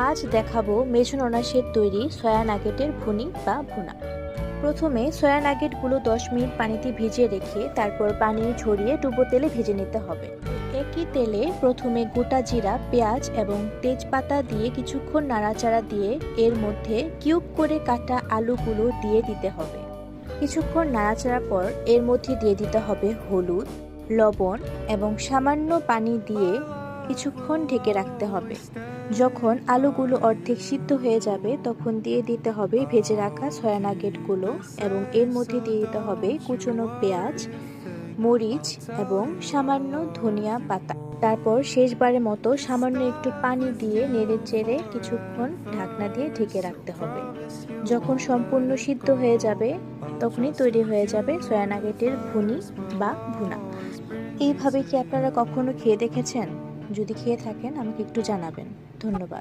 আজ দেখাবো মেজোননাসের তৈরি সয়া নাগেটের ভুনি বা ভুনা। প্রথমে সয়া নাগেটগুলো 10 মিনিট পানিতে ভিজিয়ে রেখে তারপর পানি ঝরিয়ে ডুবো তেলে ভেজে নিতে হবে। একই তেলে প্রথমে গোটা জিরা, পেঁয়াজ এবং তেজপাতা দিয়ে কিছুক্ষণ নাড়াচাড়া দিয়ে এর মধ্যে কিউব করে কাটা আলুগুলো দিয়ে দিতে হবে। কিছুক্ষণ নাড়াচাড়ার পর এর মধ্যে দিয়ে দিতে হবে হলুদ, লবণ এবং সামান্য পানি দিয়ে কিছুক্ষণ ঢেকে রাখতে হবে। যখন আলুগুলো অর্ধেক সিদ্ধ হয়ে যাবে তখন দিয়ে দিতে হবে ভেজে রাখা সয়া নাগেটগুলো এবং এর মধ্যে দিয়ে দিতে হবে কুচনো পেঁয়াজ, মরিচ এবং সামান্য ধনিয়া পাতা। তারপর শেষবারের মতো সামান্য একটু পানি দিয়ে নেড়ে চেড়ে কিছুক্ষণ ঢাকনা দিয়ে ঢেকে রাখতে হবে। যখন সম্পূর্ণ সিদ্ধ হয়ে যাবে তখনই তৈরি হয়ে যাবে সয়া নাগেটের ভুনি বা ভুনা। এইভাবে কি আপনারা কখনো খেয়ে দেখেছেন? যদি খেয়ে থাকেন আমাকে একটু জানাবেন। ধন্যবাদ।